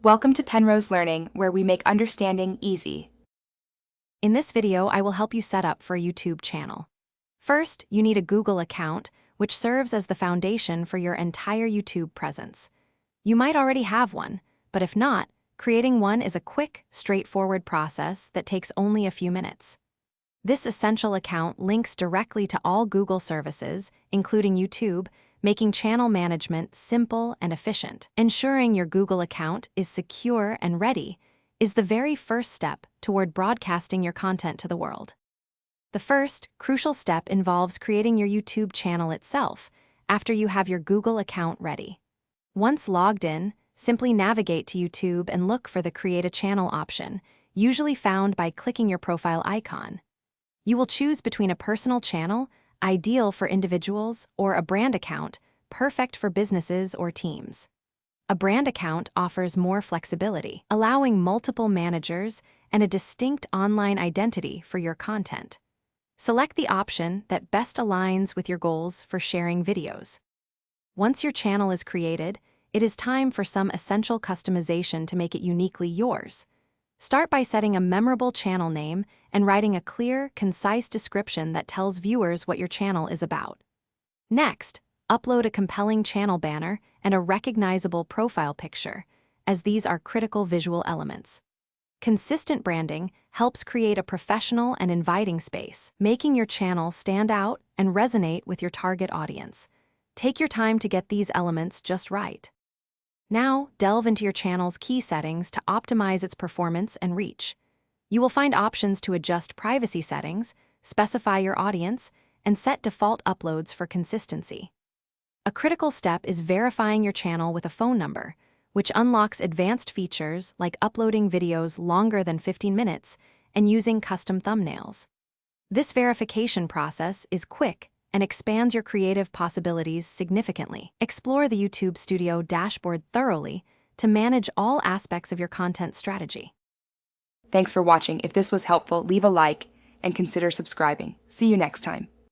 Welcome to Penrose Learning, where we make understanding easy. In this video, I will help you set up for a YouTube channel. First, you need a Google account, which serves as the foundation for your entire YouTube presence. You might already have one, but if not, creating one is a quick, straightforward process that takes only a few minutes. This essential account links directly to all Google services, including YouTube, making channel management simple and efficient. Ensuring your Google account is secure and ready is the very first step toward broadcasting your content to the world. The first, crucial step involves creating your YouTube channel itself after you have your Google account ready. Once logged in, simply navigate to YouTube and look for the Create a Channel option, usually found by clicking your profile icon. You will choose between a personal channel, ideal for individuals, or a brand account, perfect for businesses or teams. A brand account offers more flexibility, allowing multiple managers and a distinct online identity for your content. Select the option that best aligns with your goals for sharing videos. Once your channel is created, it is time for some essential customization to make it uniquely yours. Start by setting a memorable channel name and writing a clear, concise description that tells viewers what your channel is about. Next, upload a compelling channel banner and a recognizable profile picture, as these are critical visual elements. Consistent branding helps create a professional and inviting space, making your channel stand out and resonate with your target audience. Take your time to get these elements just right. Now, delve into your channel's key settings to optimize its performance and reach. You will find options to adjust privacy settings, specify your audience, and set default uploads for consistency. A critical step is verifying your channel with a phone number, which unlocks advanced features like uploading videos longer than 15 minutes and using custom thumbnails. This verification process is quick and expands your creative possibilities significantly. Explore the YouTube Studio dashboard thoroughly to manage all aspects of your content strategy. Thanks for watching. If this was helpful, leave a like and consider subscribing. See you next time.